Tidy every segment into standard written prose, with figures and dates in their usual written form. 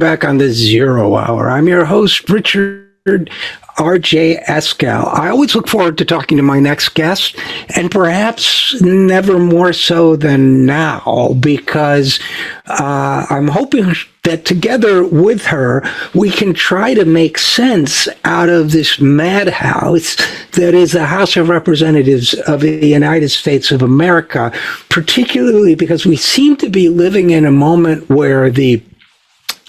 back on the Zero Hour. I'm your host, Richard RJ Eskow. I always look forward to talking to my next guest, and perhaps never more so than now, because I'm hoping that together with her, we can try to make sense out of this madhouse that is the House of Representatives of the United States of America, particularly because we seem to be living in a moment where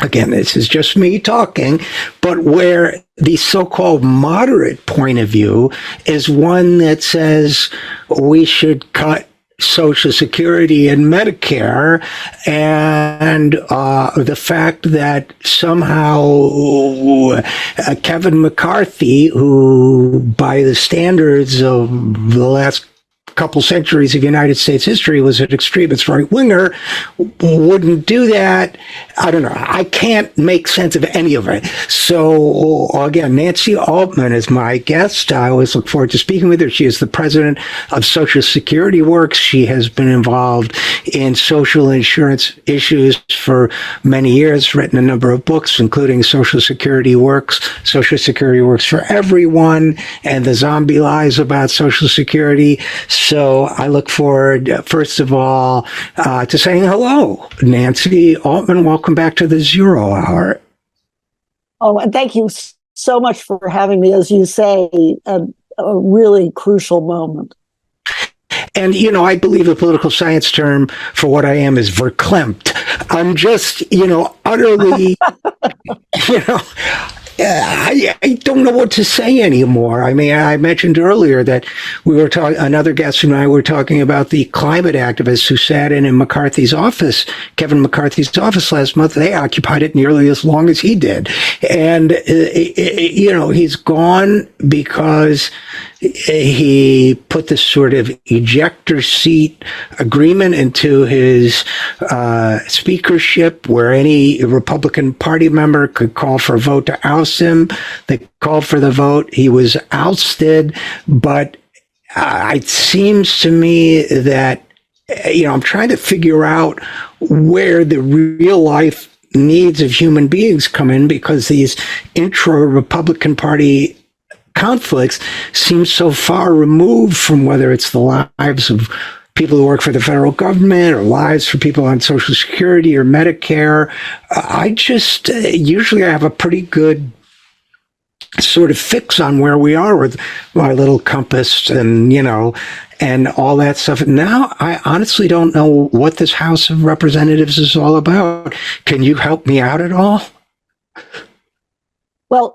again, this is just me talking, but where the so-called moderate point of view is one that says we should cut Social Security and Medicare, and the fact that somehow Kevin McCarthy, who by the standards of the last couple centuries of United States history was an extremist right-winger, wouldn't do that. I don't know. I can't make sense of any of it. So again, Nancy Altman is my guest. I always look forward to speaking with her. She is the president of Social Security Works. She has been involved in social insurance issues for many years, written a number of books, including Social Security Works for Everyone, and The Zombie Lies About Social Security. So I look forward, first of all, to saying hello. Nancy Altman, welcome back to the Zero Hour. Oh, and thank you so much for having me, as you say, a really crucial moment. And, I believe the political science term for what I am is verklempt. I'm just, utterly, I don't know what to say anymore. I mean, I mentioned earlier that we were talking, another guest and I were talking about the climate activists who sat in McCarthy's office, Kevin McCarthy's office last month. They occupied it nearly as long as he did. And, he's gone because he put this sort of ejector seat agreement into his speakership where any Republican Party member could call for a vote to oust him. They called for the vote. He was ousted. But it seems to me that, I'm trying to figure out where the real life needs of human beings come in, because these intra-Republican Party conflicts seem so far removed from whether it's the lives of people who work for the federal government or lives for people on Social Security or Medicare. I just usually I have a pretty good sort of fix on where we are with my little compass and, and all that stuff. Now, I honestly don't know what this House of Representatives is all about. Can you help me out at all? Well,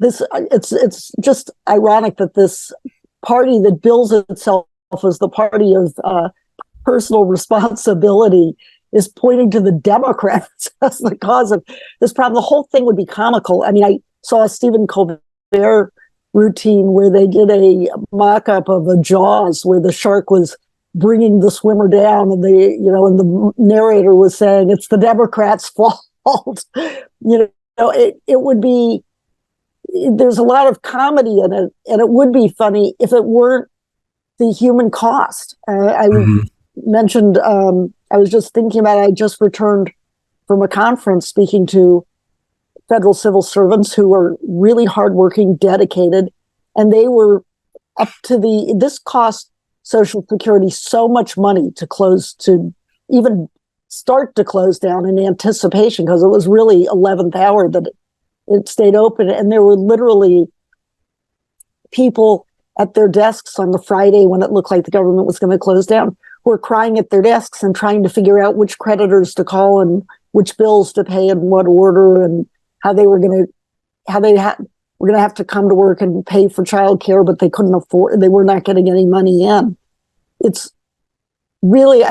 it's just ironic that this party that bills itself as the party of personal responsibility is pointing to the Democrats as the cause of this problem. The whole thing would be comical. I mean, I saw a Stephen Colbert routine where they did a mock-up of a Jaws where the shark was bringing the swimmer down, and and the narrator was saying it's the Democrats' fault. It would be. There's a lot of comedy in it, and it would be funny if it weren't the human cost. I mentioned, I was just thinking about it. I just returned from a conference speaking to federal civil servants who are really hardworking, dedicated, and they were up to this cost Social Security so much money to even start to close down in anticipation, because it was really 11th hour that it stayed open, and there were literally people at their desks on the Friday when it looked like the government was going to close down, who were crying at their desks and trying to figure out which creditors to call and which bills to pay in what order, and how they were going to have to come to work and pay for childcare, but they were not getting any money in. It's really,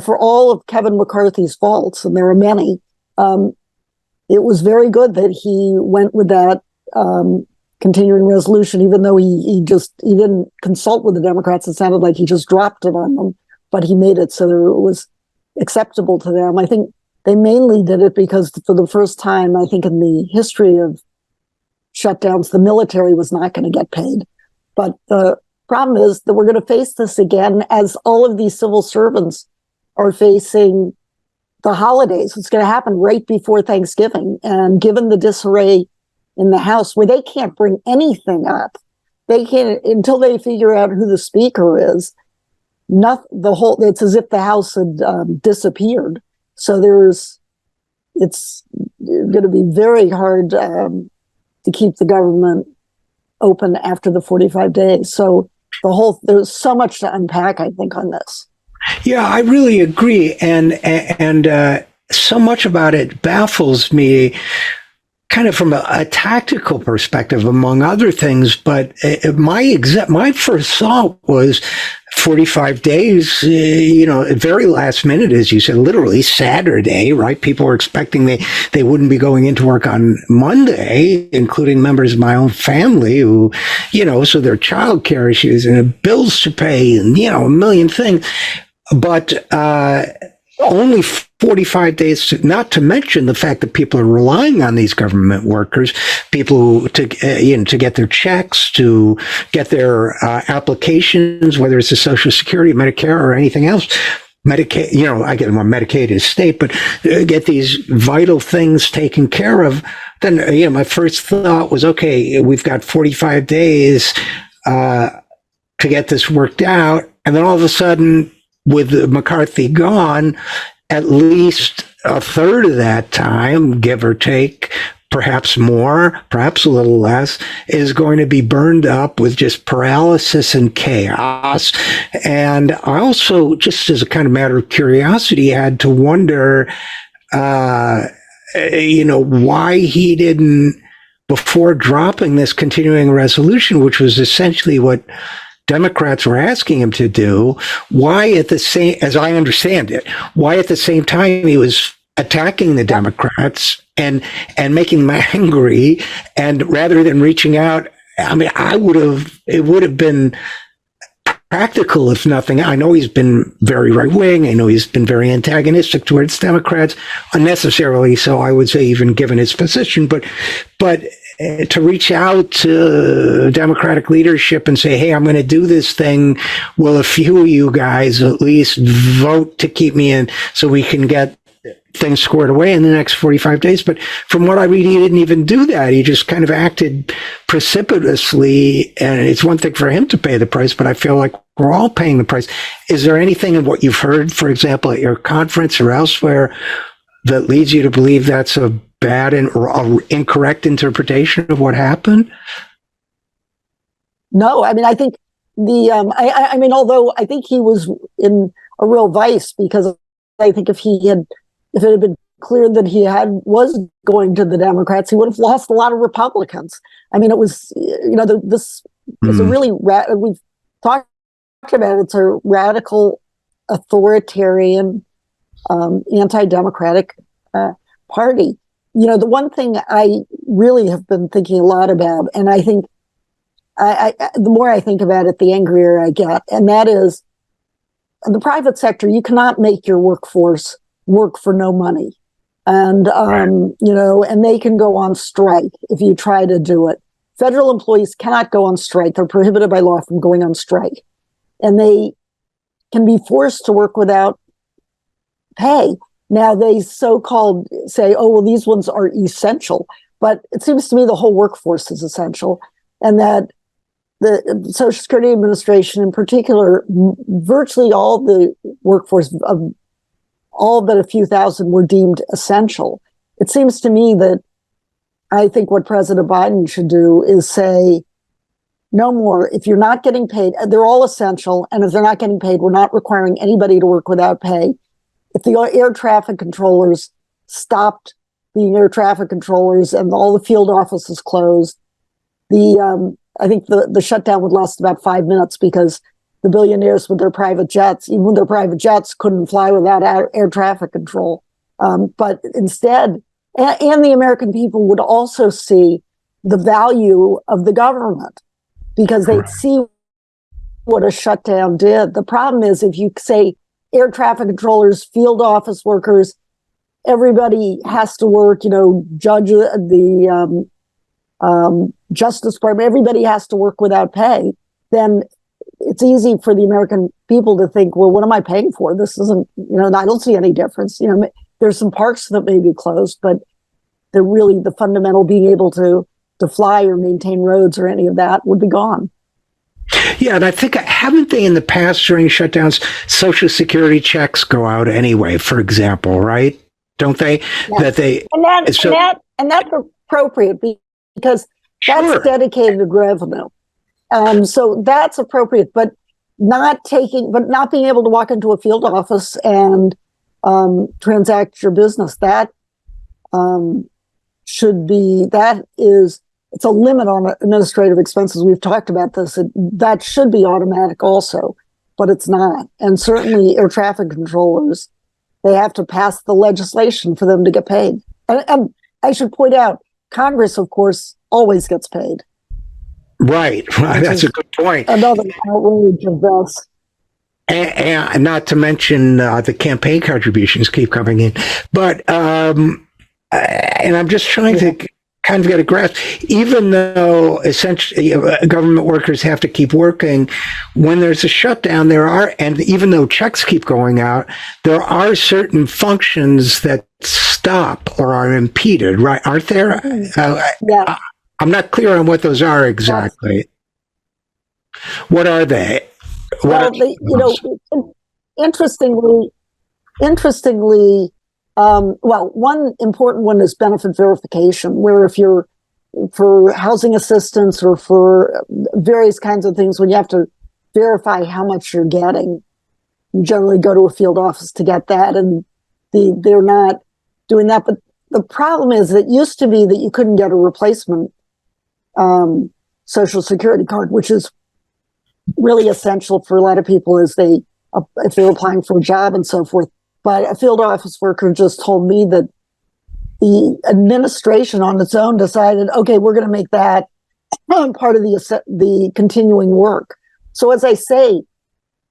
for all of Kevin McCarthy's faults, and there are many, it was very good that he went with that continuing resolution, even though he didn't consult with the Democrats. It sounded like he just dropped it on them, but he made it so that it was acceptable to them. I think they mainly did it because for the first time, I think in the history of shutdowns, the military was not going to get paid. But the problem is that we're going to face this again, as all of these civil servants are facing the holidays. It's going to happen right before Thanksgiving. And given the disarray in the House, where they can't bring anything up, they can't until they figure out who the speaker is. It's as if the House had disappeared. So it's going to be very hard to keep the government open after the 45 days. So there's so much to unpack, I think, on this. Yeah, I really agree, and so much about it baffles me, kind of from a tactical perspective, among other things. But my first thought was 45 days. Very last minute, as you said, literally Saturday, right? People were expecting they wouldn't be going into work on Monday, including members of my own family who, so their childcare issues and bills to pay, and a million things. But only 45 days, not to mention the fact that people are relying on these government workers, people to get their checks, to get their applications, whether it's a Social Security, Medicare, or anything else. Medicaid, I get them on Medicaid as state, but get these vital things taken care of. Then, my first thought was, okay, we've got 45 days to get this worked out. And then all of a sudden, with McCarthy gone, at least a third of that time, give or take, perhaps more, perhaps a little less, is going to be burned up with just paralysis and chaos. And I also, just as a kind of matter of curiosity, had to wonder, why he didn't, before dropping this continuing resolution, which was essentially what Democrats were asking him to do, why at the same, as I understand it, why at the same time he was attacking the Democrats and making them angry, and rather than reaching out, it would have been practical, if nothing. I know he's been very right-wing. I know he's been very antagonistic towards Democrats, unnecessarily so, I would say, even given his position, but to reach out to Democratic leadership and say, hey, I'm going to do this thing. Will a few of you guys at least vote to keep me in so we can get things squared away in the next 45 days? But from what I read, he didn't even do that. He just kind of acted precipitously. And it's one thing for him to pay the price, but I feel like we're all paying the price. Is there anything in what you've heard, for example, at your conference or elsewhere, that leads you to believe that's a bad or incorrect interpretation of what happened? No, I think although I think he was in a real vice, because I think if it had been clear that was going to the Democrats, he would have lost a lot of Republicans. It was, this is a really, we've talked about it, it's a radical, authoritarian, anti-democratic party. The one thing I really have been thinking a lot about, and I think the more I think about it, the angrier I get, and that is, in the private sector, you cannot make your workforce work for no money. And, and they can go on strike if you try to do it. Federal employees cannot go on strike. They're prohibited by law from going on strike. And they can be forced to work without pay. Now, they so-called say, oh, well, these ones are essential. But it seems to me the whole workforce is essential, and that the Social Security Administration in particular, virtually all the workforce of all but a few thousand were deemed essential. It seems to me that I think what President Biden should do is say, no more. If you're not getting paid, they're all essential. And if they're not getting paid, we're not requiring anybody to work without pay. If the air traffic controllers stopped being air traffic controllers and all the field offices closed, I think the shutdown would last about 5 minutes, because the billionaires with their private jets, even their private jets, couldn't fly without air traffic control. But instead, and the American people would also see the value of the government, because they'd see what a shutdown did. The problem is, if you say air traffic controllers, field office workers, everybody has to work, judge, the Justice Department, everybody has to work without pay, then it's easy for the American people to think, well, what am I paying for? This isn't, I don't see any difference. there's some parks that may be closed, but the fundamental being able to fly or maintain roads or any of that would be gone. Yeah, and I think, haven't they in the past during shutdowns, Social Security checks go out anyway, for example, right? Don't they? Yes. That they and that's appropriate because that's sure. dedicated revenue. So that's appropriate, but not being able to walk into a field office and transact your business. That it's a limit on administrative expenses. We've talked about this. That should be automatic also, but it's not. And certainly air traffic controllers, they have to pass the legislation for them to get paid. And I should point out, Congress, of course, always gets paid. Right. That's a good point. Another outrage of this. And not to mention the campaign contributions keep coming in. But, and I'm just trying to kind of get a grasp, even though essentially government workers have to keep working, when there's a shutdown, and even though checks keep going out, there are certain functions that stop or are impeded, right? Aren't there? Yeah. I'm not clear on what those are exactly. What are they? Interestingly, one important one is benefit verification, where if you're for housing assistance or for various kinds of things, when you have to verify how much you're getting, you generally go to a field office to get that, and they're not doing that. But the problem is, it used to be that you couldn't get a replacement Social Security card, which is really essential for a lot of people if they're applying for a job and so forth. But a field office worker just told me that the administration on its own decided, okay, we're going to make that part of the continuing work. So as I say,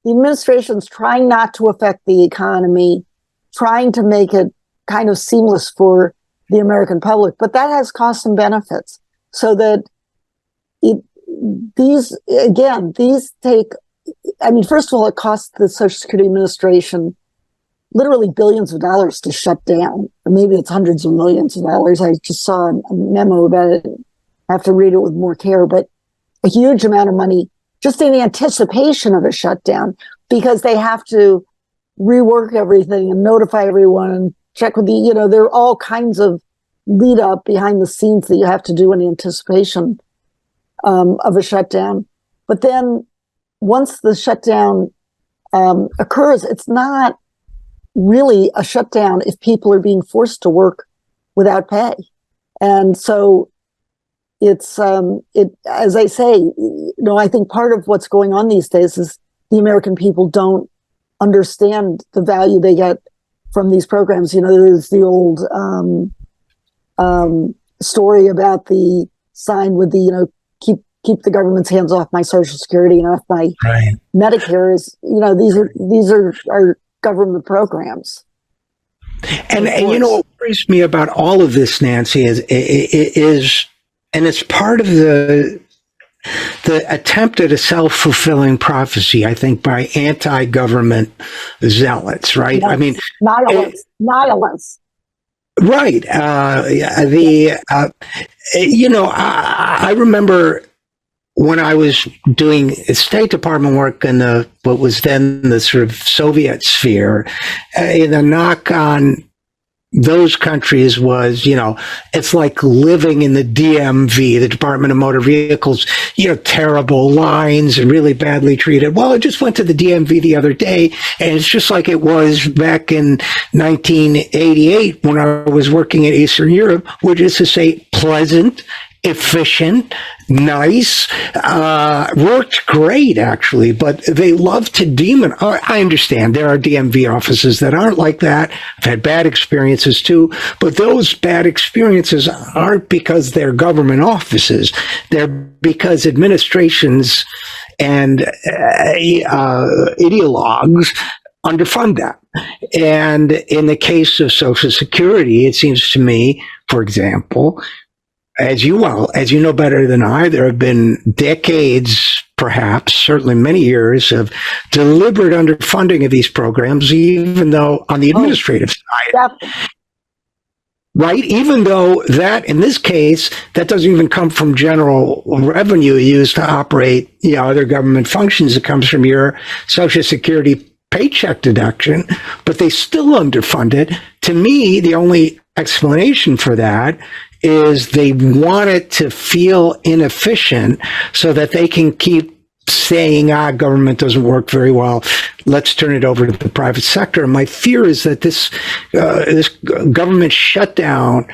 the administration's trying not to affect the economy, trying to make it kind of seamless for the American public, but that has costs and benefits. So that these take, first of all, it costs the Social Security Administration literally billions of dollars to shut down, or maybe it's hundreds of millions of dollars. I just saw a memo about it. I have to read it with more care, but a huge amount of money just in anticipation of a shutdown, because they have to rework everything and notify everyone and check with there are all kinds of lead up behind the scenes that you have to do in anticipation of a shutdown. But then once the shutdown occurs, it's not really a shutdown if people are being forced to work without pay. And so it's as I say, I think part of what's going on these days is the American people don't understand the value they get from these programs. There's the old story about the sign with the keep the government's hands off my Social Security and off my Medicare. These are government programs. And what worries me about all of this, Nancy, is and it's part of the attempt at a self-fulfilling prophecy, I think, by anti-government zealots, right? Yes. Nihilists. Right. I remember when I was doing State Department work in what was then the sort of Soviet sphere, the knock on those countries was, it's like living in the DMV, the Department of Motor Vehicles, terrible lines and really badly treated. Well, I just went to the DMV the other day, and it's just like it was back in 1988 when I was working in Eastern Europe, which is to say pleasant, efficient, nice, worked great, actually, but they love to I understand there are DMV offices that aren't like that. I've had bad experiences too, but those bad experiences aren't because they're government offices. They're because administrations and ideologues underfund them. And in the case of Social Security, it seems to me, for example, as you know better than I, there have been decades, perhaps, certainly many years of deliberate underfunding of these programs, even though on the administrative side, right? Even though that, in this case, that doesn't even come from general revenue used to operate, other government functions. It comes from your Social Security paycheck deduction, but they still underfund it. To me, the only explanation for that is they want it to feel inefficient so that they can keep saying, government doesn't work very well. Let's turn it over to the private sector. And my fear is that this government shutdown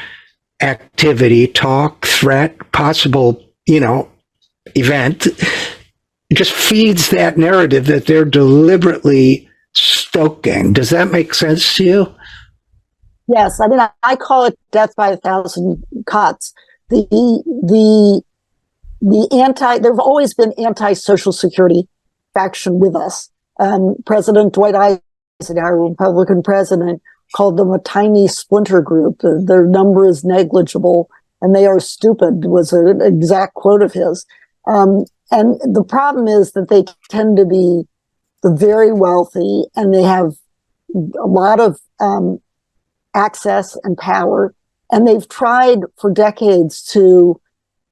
activity, talk, threat, possible, event, just feeds that narrative that they're deliberately stoking. Does that make sense to you? Yes, I mean, I call it death by 1,000 cuts. There've always been anti-Social Security faction with us. President Dwight Eisenhower, Republican president, called them a tiny splinter group. Their number is negligible, and they are stupid, was an exact quote of his. And the problem is that they tend to be the very wealthy, and they have a lot of access and power. And they've tried for decades to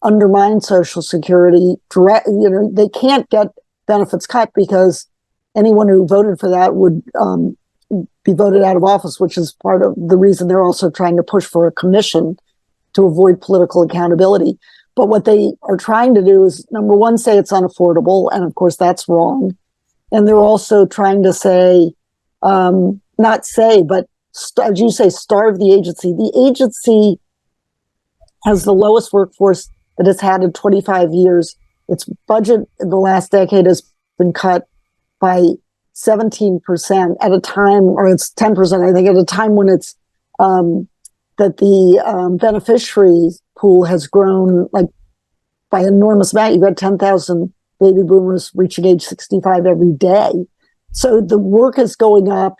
undermine Social Security. They can't get benefits cut because anyone who voted for that would be voted out of office, which is part of the reason they're also trying to push for a commission to avoid political accountability. But what they are trying to do is, number one, say it's unaffordable. And of course, that's wrong. And they're also trying to say, but as you say, starve the agency. The agency has the lowest workforce that it's had in 25 years. Its budget in the last decade has been cut by 17% at a time, or it's 10%, I think, at a time when it's that the beneficiary pool has grown like by enormous amount. You've got 10,000 baby boomers reaching age 65 every day. So the work is going up.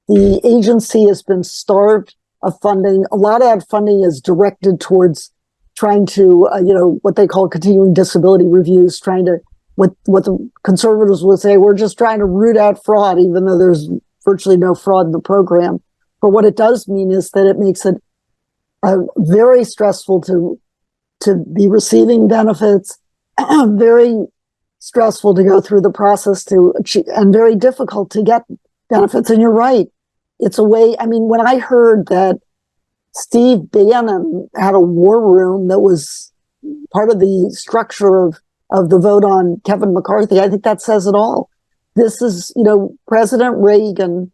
The agency has been starved of funding. A lot of that funding is directed towards trying to, what they call continuing disability reviews, trying to, what the conservatives would say, we're just trying to root out fraud, even though there's virtually no fraud in the program. But what it does mean is that it makes it very stressful to be receiving benefits, very stressful to go through the process to achieve, and very difficult to get benefits. And you're right. It's a way, I mean, when I heard that Steve Bannon had a war room that was part of the structure of the vote on Kevin McCarthy, I think that says it all. This is, President Reagan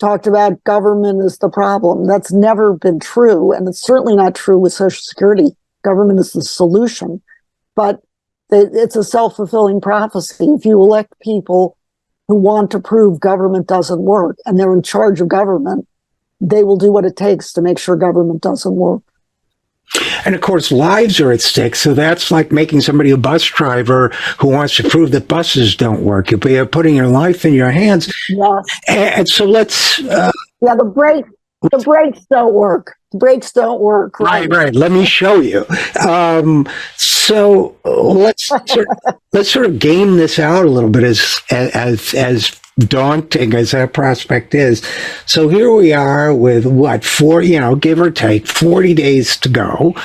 talked about government is the problem. That's never been true. And it's certainly not true with Social Security. Government is the solution. But it's a self-fulfilling prophecy. If you elect people who want to prove government doesn't work and they're in charge of government, they will do what it takes to make sure government doesn't work. And of course, lives are at stake. So that's like making somebody a bus driver who wants to prove that buses don't work. You're putting your life in your hands. Yes. And so let's... the brakes don't work. The brakes don't work. Right. Let me show you. So let's sort of game this out a little bit as daunting as that prospect is. So here we are with give or take 40 days to go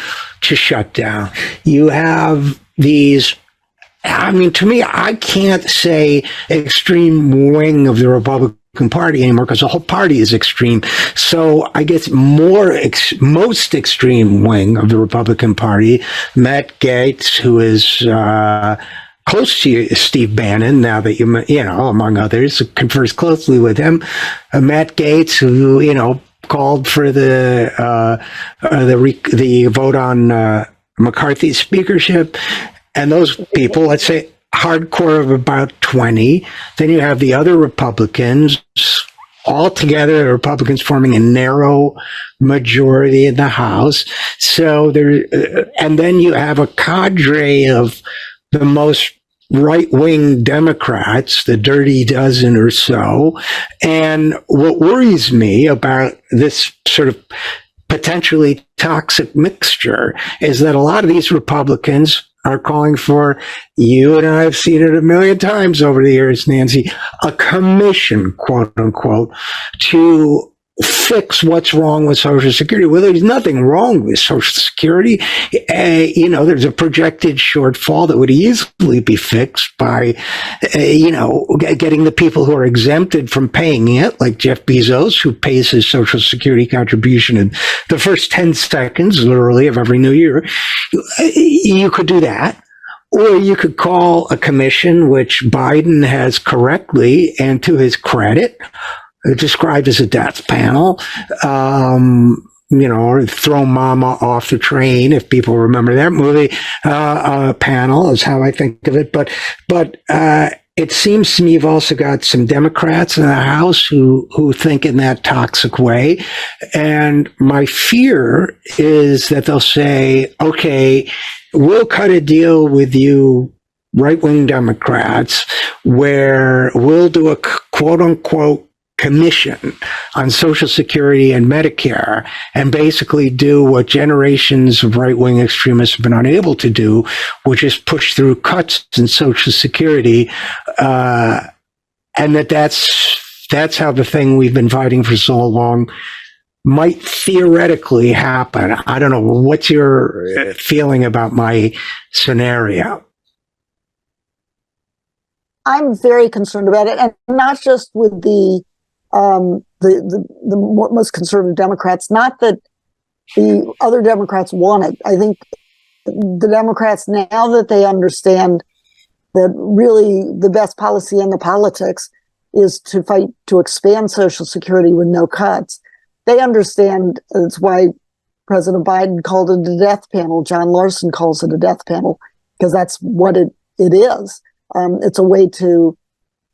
to shut down. You have these, to me, I can't say extreme wing of the Republican Party anymore because the whole party is extreme. So I guess most extreme wing of the Republican Party, Matt Gaetz, who is close to Steve Bannon, now that among others, confers closely with him. Matt Gaetz, who called for the vote on McCarthy's speakership, and those people, let's say, hardcore of about 20. Then you have the other Republicans, all together, the Republicans forming a narrow majority in the House. So and then you have a cadre of the most right-wing Democrats, the dirty dozen or so. And what worries me about this sort of potentially toxic mixture is that a lot of these Republicans are calling for, you and I have seen it a million times over the years, Nancy, a commission, quote unquote, to fix what's wrong with Social Security. Well, there's nothing wrong with Social Security. There's a projected shortfall that would easily be fixed by, getting the people who are exempted from paying it, like Jeff Bezos, who pays his Social Security contribution in the first 10 seconds, literally, of every new year. You could do that. Or you could call a commission, which Biden has correctly and to his credit described as a death panel, or throw mama off the train, if people remember that movie. Panel is how I think of it. But it seems to me you've also got some Democrats in the House who think in that toxic way. And my fear is that they'll say, okay, we'll cut a deal with you right-wing Democrats where we'll do a quote-unquote commission on Social Security and Medicare and basically do what generations of right-wing extremists have been unable to do, which is push through cuts in Social Security, and that's how the thing we've been fighting for so long might theoretically happen. I don't know. What's your feeling about my scenario? I'm very concerned about it, and not just with the most conservative Democrats. Not that the other Democrats want it. I think the Democrats, now that they understand that really the best policy in the politics is to fight to expand Social Security with no cuts, they understand. That's why President Biden called it a death panel. John Larson calls it a death panel, because that's what it is. It's a way to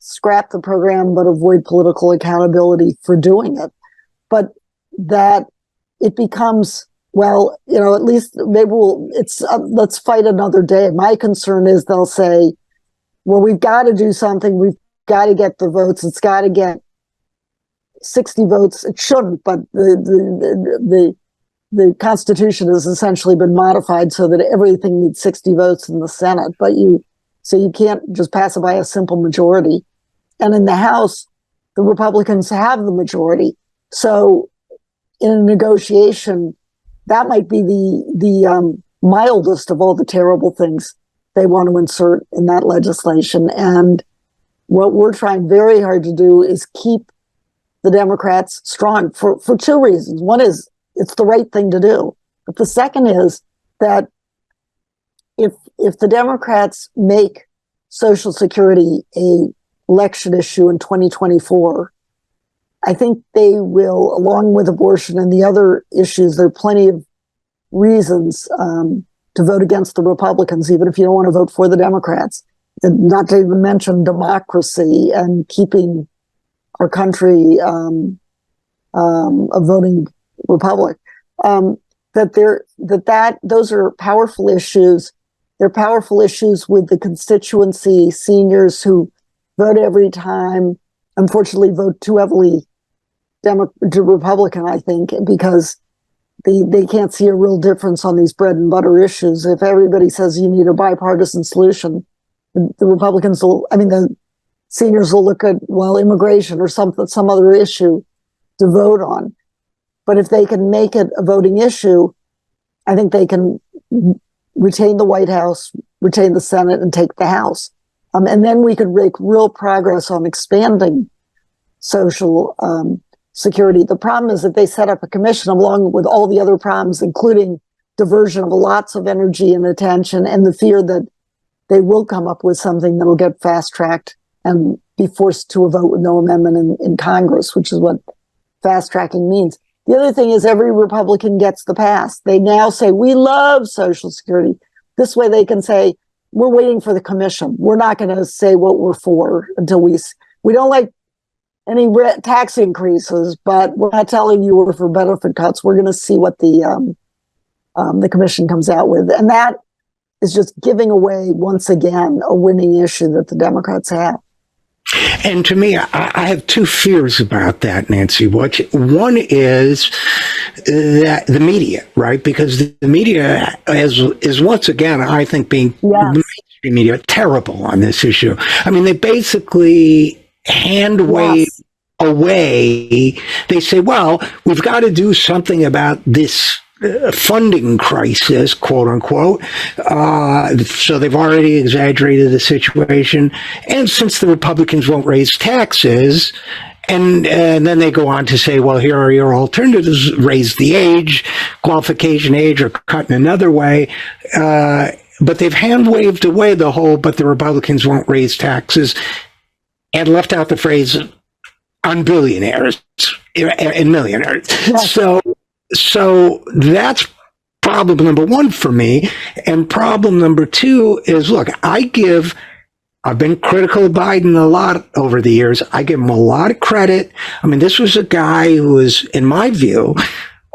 scrap the program but avoid political accountability for doing it. But that it becomes, well, at least maybe let's fight another day. My concern is they'll say, well, we've got to do something. We've got to get the votes. It's got to get 60 votes. It shouldn't, but the Constitution has essentially been modified so that everything needs 60 votes in the Senate, so you can't just pass it by a simple majority. And in the House, the Republicans have the majority. So in a negotiation, that might be the mildest of all the terrible things they want to insert in that legislation. And what we're trying very hard to do is keep the Democrats strong for two reasons. One is it's the right thing to do. But the second is that if the Democrats make Social Security a election issue in 2024, I think they will, along with abortion and the other issues, there are plenty of reasons to vote against the Republicans, even if you don't want to vote for the Democrats. And not to even mention democracy and keeping our country a voting republic. Those are powerful issues. They're powerful issues with the constituency, seniors who vote every time, unfortunately vote too heavily to Republican, I think, because they can't see a real difference on these bread and butter issues. If everybody says you need a bipartisan solution, the Republicans the seniors will look at, immigration or some other issue to vote on. But if they can make it a voting issue, I think they can retain the White House, retain the Senate, and take the House. And then we could make real progress on expanding Social Security. The problem is that they set up a commission along with all the other problems, including diversion of lots of energy and attention, and the fear that they will come up with something that will get fast-tracked and be forced to a vote with no amendment in Congress, which is what fast-tracking means. The other thing is every Republican gets the pass. They now say, we love Social Security. This way they can say, we're waiting for the commission. We're not going to say what we're for until we don't like any tax increases, but we're not telling you we're for benefit cuts. We're going to see what the commission comes out with. And that is just giving away, once again, a winning issue that the Democrats have. And to me, I have two fears about that, Nancy. One is that the media, right? Because the media is once again, I think, being Yes, mainstream media terrible on this issue. I mean, they basically hand wave yes, away. They say, well, we've got to do something about this funding crisis, quote unquote. So they've already exaggerated the situation. And since the Republicans won't raise taxes, and then they go on to say, well, here are your alternatives: raise the age, qualification age, or cut in another way. But they've hand waved away the whole, but the Republicans won't raise taxes, and left out the phrase on billionaires and millionaires. yes. So that's problem number one for me. And problem number two is, look, I've been critical of Biden a lot over the years. I give him a lot of credit. I mean, this was a guy who was, in my view,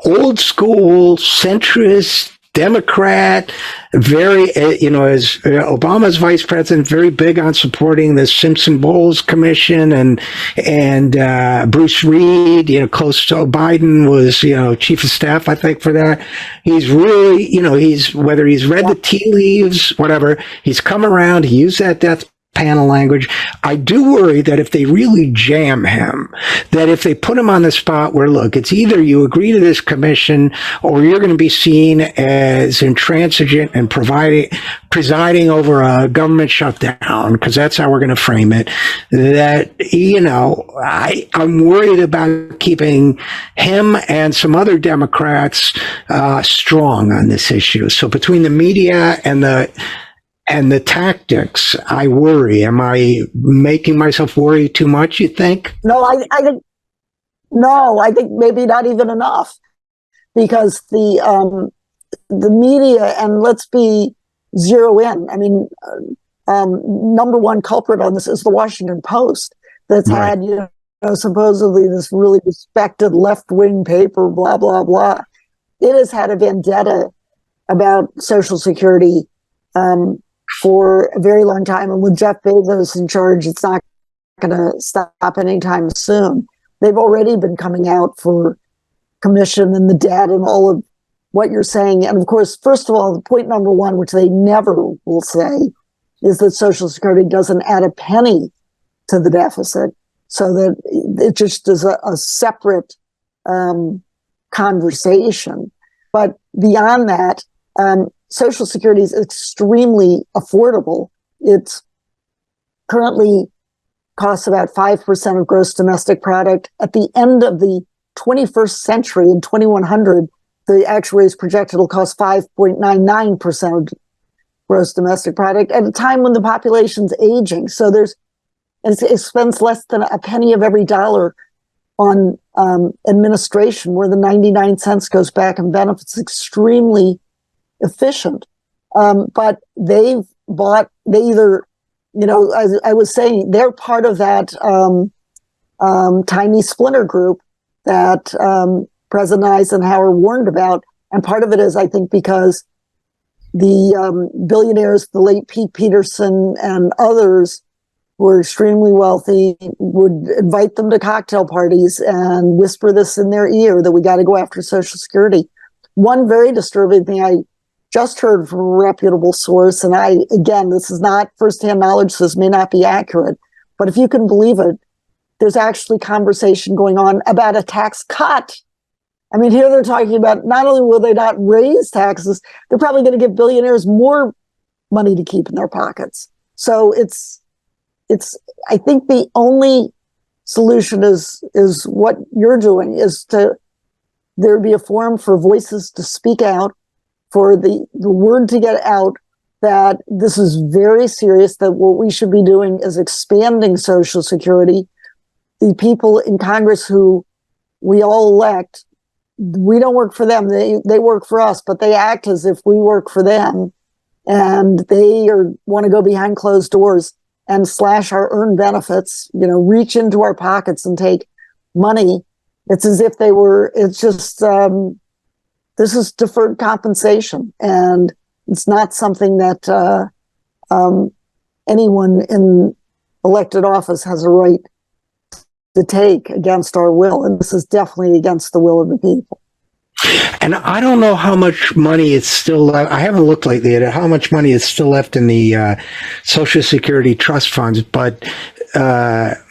old school, centrist, Democrat, very, as Obama's vice president, very big on supporting the Simpson-Bowles Commission, and Bruce Reed, close to Biden, was, chief of staff, I think, for that. He's really, whether he's read the tea leaves, whatever, he's come around. He used that death panel language. I do worry that if they really jam him, that if they put him on the spot where, look, it's either you agree to this commission or you're going to be seen as intransigent and presiding over a government shutdown, because that's how we're going to frame it, that, I'm worried about keeping him and some other Democrats strong on this issue. So between the media and the tactics, I worry. Am I making myself worry too much, you think? No, I think maybe not even enough, because the media, and let's be zero in. I mean, number one culprit on this is the Washington Post, that's Right. had supposedly this really respected left wing paper, blah blah blah. It has had a vendetta about Social Security for a very long time, and with Jeff Bezos in charge, it's not going to stop anytime soon. They've already been coming out for commission and the debt and all of what you're saying. And of course, first of all, point number one, which they never will say, is that Social Security doesn't add a penny to the deficit, so that it just is a separate conversation. But beyond that, Social Security is extremely affordable. It's currently costs about 5% of gross domestic product. At the end of the 21st century, in 2100, the actuaries projected it'll cost 5.99% of gross domestic product at a time when the population's aging. So it spends less than a penny of every dollar on administration, where the 99 cents goes back in benefits. Extremely efficient. But they either, as I was saying, they're part of that tiny splinter group that President Eisenhower warned about. And part of it is, I think, because the billionaires, the late Pete Peterson and others, were extremely wealthy, would invite them to cocktail parties and whisper this in their ear, that we got to go after Social Security. One very disturbing thing I just heard from a reputable source, and again, this is not firsthand knowledge, so this may not be accurate, but if you can believe it, there's actually conversation going on about a tax cut. I mean, here they're talking about not only will they not raise taxes, they're probably going to give billionaires more money to keep in their pockets. So it's I think the only solution is what you're doing, is there be a forum for voices to speak out, for the word to get out that this is very serious, that what we should be doing is expanding Social Security. The people in Congress who we all elect, we don't work for them. They work for us, but they act as if we work for them, and they want to go behind closed doors and slash our earned benefits, reach into our pockets and take money. It's as if it's just, this is deferred compensation. And it's not something that anyone in elected office has a right to take against our will. And this is definitely against the will of the people. And I don't know how much money is still left. I haven't looked lately at how much money is still left in the Social Security trust funds, but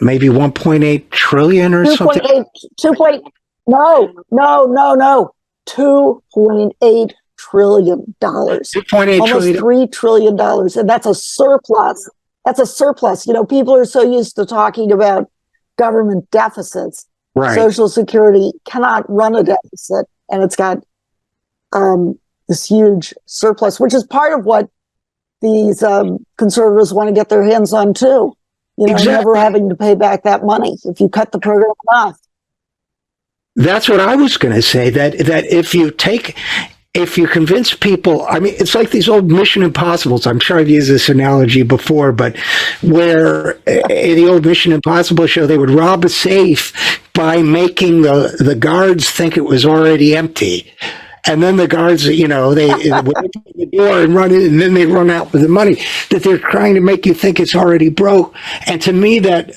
maybe 1.8 trillion or something. 2.8 trillion dollars. 2.8 almost trillion. $3 trillion. And that's a surplus. That's a surplus. People are so used to talking about government deficits. Right. Social Security cannot run a deficit, and it's got this huge surplus, which is part of what these conservatives want to get their hands on too. Exactly. Never having to pay back that money if you cut the program off. That's what I was going to say. That if you convince people, I mean, it's like these old Mission Impossibles. I'm sure I've used this analogy before, but where in the old Mission Impossible show, they would rob a safe by making the guards think it was already empty. And then the guards, they would open the door and run in, and then they run out with the money. That they're trying to make you think it's already broke. And to me, that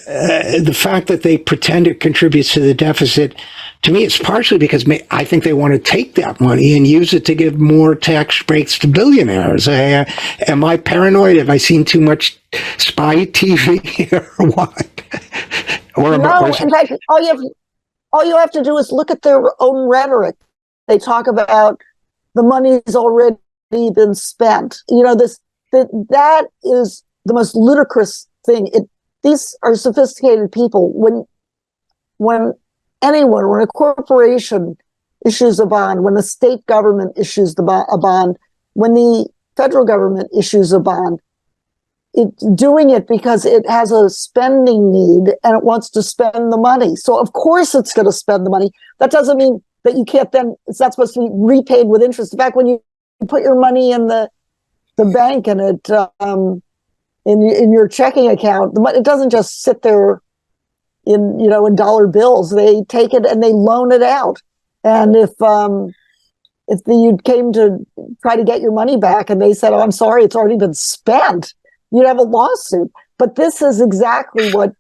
the fact that they pretend it contributes to the deficit, to me, it's partially because I think they want to take that money and use it to give more tax breaks to billionaires. Am I paranoid? Have I seen too much spy TV or what? No, in fact, all you have to do is look at their own rhetoric. They talk about the money's already been spent. That is the most ludicrous thing. These are sophisticated people. When a corporation issues a bond, when the state government issues a bond, when the federal government issues a bond, it's doing it because it has a spending need and it wants to spend the money. So of course it's going to spend the money. That doesn't mean that you can't then, it's not supposed to be repaid with interest. In fact, when you put your money in the bank and it in your checking account, it doesn't just sit there in dollar bills. They take it and they loan it out. And if you came to try to get your money back and they said, "Oh, I'm sorry, it's already been spent," you'd have a lawsuit. But this is exactly what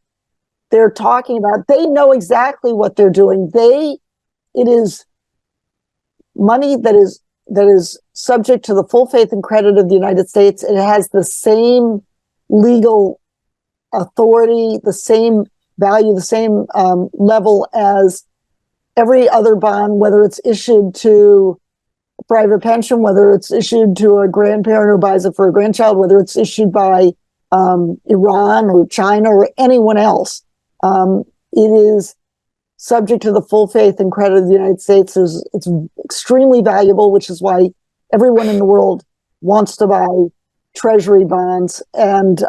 they're talking about. They know exactly what they're doing. It is money that is subject to the full faith and credit of the United States. It has the same legal authority, the same value, the same level as every other bond, whether it's issued to a private pension, whether it's issued to a grandparent who buys it for a grandchild, whether it's issued by Iran or China or anyone else. It is subject to the full faith and credit of the United States. It's extremely valuable, which is why everyone in the world wants to buy treasury bonds. And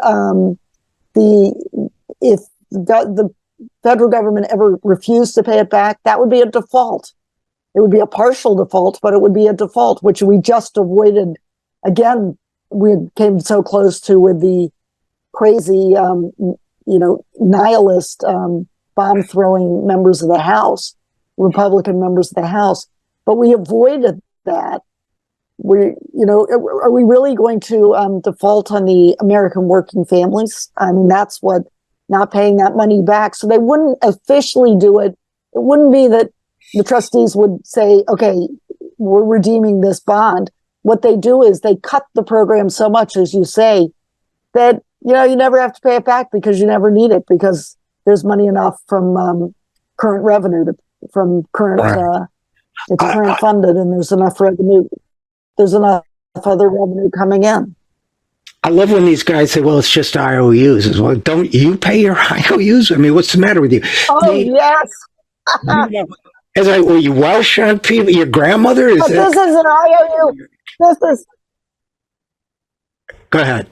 if the federal government ever refused to pay it back, that would be a default. It would be a partial default, but it would be a default, which we just avoided. Again, we came so close to with the crazy, nihilist bomb-throwing members of the House, Republican members of the House, but we avoided that. Are we really going to default on the American working families? I mean, that's what not paying that money back. So they wouldn't officially do it. It wouldn't be that the trustees would say, "Okay, we're redeeming this bond." What they do is they cut the program so much, as you say, that you never have to pay it back because you never need it, because there's money enough from current revenue from current it's current funded, and there's enough revenue. There's enough other revenue coming in. I love when these guys say, "Well, it's just IOUs." As well, don't you pay your IOUs? I mean, what's the matter with you? Yes. Were you Welsh on people? Your grandmother is. But this is an IOU. Go ahead.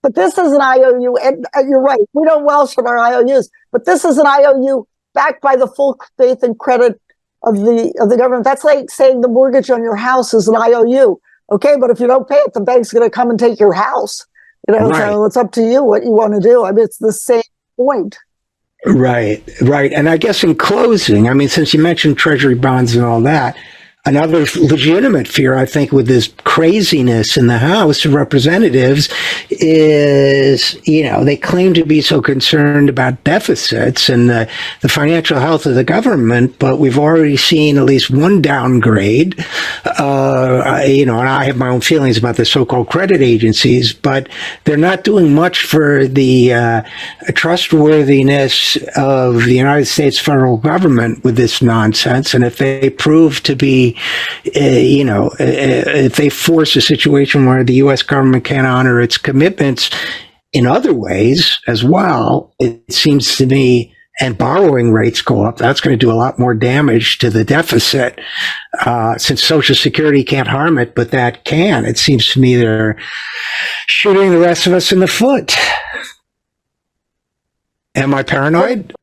But this is an IOU, and you're right. We don't Welsh on our IOUs, but this is an IOU backed by the full faith and credit of the government. That's like saying the mortgage on your house is an IOU. Okay, but if you don't pay it, the bank's going to come and take your house. Right. So it's up to you what you want to do. I mean, it's the same point. Right. And I guess in closing, I mean, since you mentioned treasury bonds and all that, another legitimate fear, I think, with this craziness in the House of Representatives is, they claim to be so concerned about deficits and the financial health of the government, but we've already seen at least one downgrade. And I have my own feelings about the so-called credit agencies, but they're not doing much for the trustworthiness of the United States federal government with this nonsense. And if they prove to be, if they force a situation where the U.S. government can't honor its commitments in other ways as well, it seems to me, and borrowing rates go up, that's going to do a lot more damage to the deficit, since Social Security can't harm it, but that can. It seems to me they're shooting the rest of us in the foot. Am I paranoid?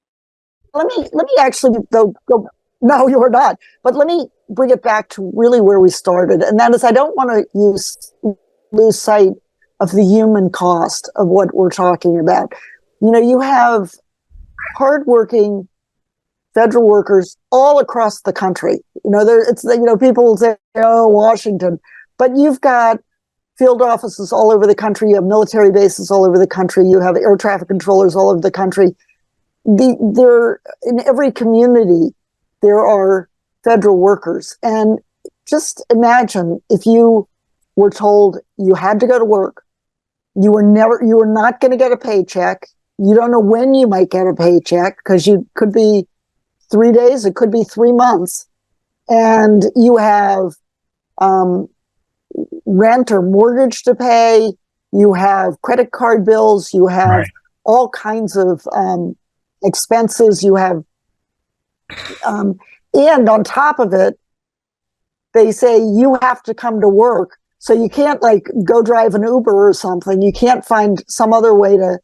Let me actually go. No, you're not. But let me bring it back to really where we started, and that is, I don't want to lose sight of the human cost of what we're talking about. You have hardworking federal workers all across the country. People say, "Oh, Washington," but you've got field offices all over the country. You have military bases all over the country. You have air traffic controllers all over the country. There, in every community, there are federal workers. And just imagine if you were told you had to go to work, you were not going to get a paycheck. You don't know when you might get a paycheck, because you could be 3 days, it could be 3 months, and you have rent or mortgage to pay. You have credit card bills. You have Right. all kinds of expenses. You have, and on top of it, they say you have to come to work. So you can't go drive an Uber or something. You can't find some other way to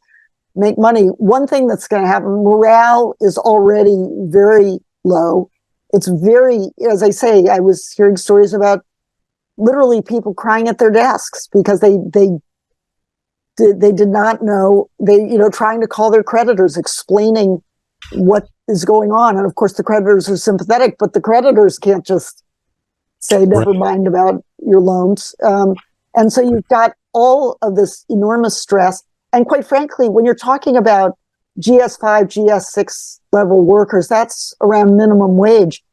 make money. One thing that's going to happen, morale is already very low. It's very, as I say, I was hearing stories about literally people crying at their desks because they did not know, trying to call their creditors, explaining what is going on. And of course the creditors are sympathetic, but the creditors can't just say, never mind about your loans. And so you've got all of this enormous stress. And quite frankly, when you're talking about GS5, GS6 level workers, that's around minimum wage.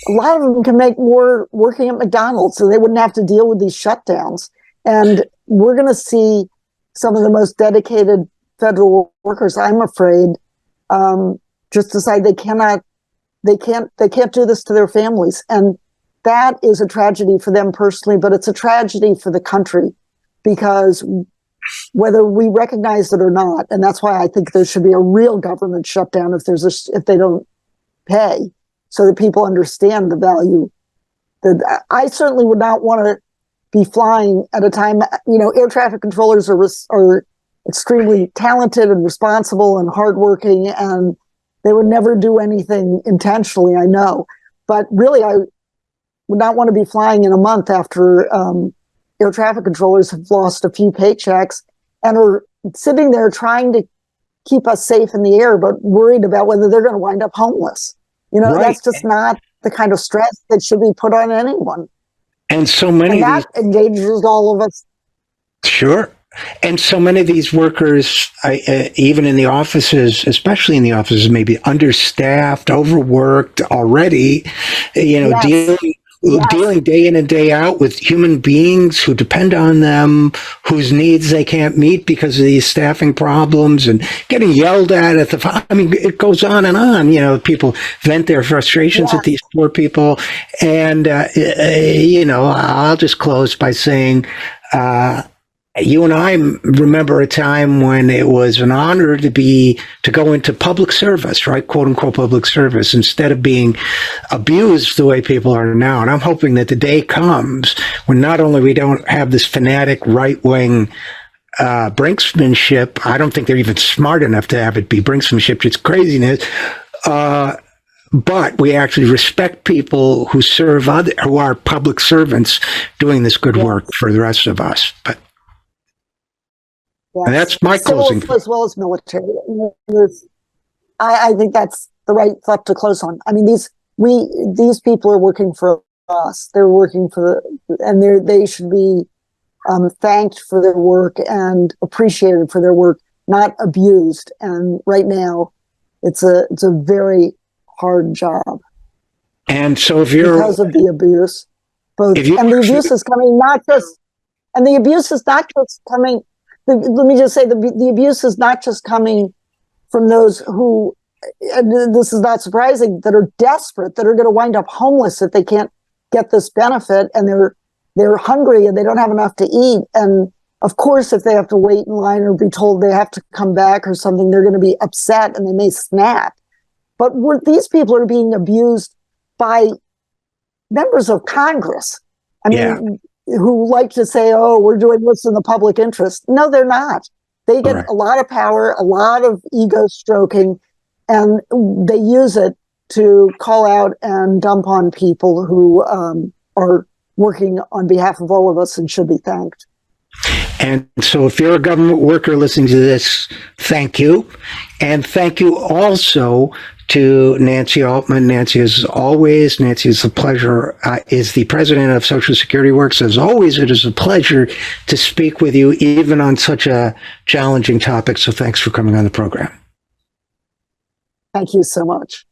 A lot of them can make more working at McDonald's, so they wouldn't have to deal with these shutdowns. And we're going to see some of the most dedicated federal workers, I'm afraid, just decide they can't do this to their families. And that is a tragedy for them personally, but it's a tragedy for the country, because whether we recognize it or not, and that's why I think there should be a real government shutdown if they don't pay, so that people understand the value. That I certainly would not want to be flying at a time. Air traffic controllers are extremely talented and responsible and hardworking, and they would never do anything intentionally, I know. But really, I would not want to be flying in a month after air traffic controllers have lost a few paychecks and are sitting there trying to keep us safe in the air, but worried about whether they're going to wind up homeless. Right. That's just not the kind of stress that should be put on anyone. And so many and that endangers all of us. Sure. And so many of these workers, even in the offices, especially in the offices, may be understaffed, overworked already, Yes. dealing day in and day out with human beings who depend on them, whose needs they can't meet because of these staffing problems, and getting yelled at it goes on and on. People vent their frustrations at these poor people. And, I'll just close by saying, you and I remember a time when it was an honor to go into public service, right? "Quote unquote" public service, instead of being abused the way people are now. And I'm hoping that the day comes when not only we don't have this fanatic right-wing brinksmanship. I don't think they're even smart enough to have it be brinksmanship. It's craziness. But we actually respect people who who are public servants doing this good work for the rest of us. But and that's my closing. Civil as well as military. I think that's the right thought to close on. I mean, these people are working for boss. They're working for they should be thanked for their work and appreciated for their work, not abused. And right now, it's a very hard job. And so if you're because of the abuse, and the abuse is coming the abuse is not just coming. Let me just say the abuse is not just coming from those who, and this is not surprising, that are desperate, that are going to wind up homeless if they can't get this benefit, and they're hungry and they don't have enough to eat. And of course, if they have to wait in line or be told they have to come back or something, they're going to be upset and they may snap. But these people are being abused by members of Congress. I mean, who like to say, oh, we're doing this in the public interest. No, they're not. They get a lot of power, a lot of ego stroking, and they use it to call out and dump on people who are working on behalf of all of us and should be thanked. And so if you're a government worker listening to this, thank you. And thank you also to Nancy Altman. Nancy, as always, Nancy, is a pleasure, is the president of Social Security Works. As always, it is a pleasure to speak with you, even on such a challenging topic. So thanks for coming on the program. Thank you so much.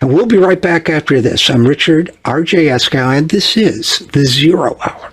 And we'll be right back after this. I'm Richard RJ Eskow, and this is the Zero Hour.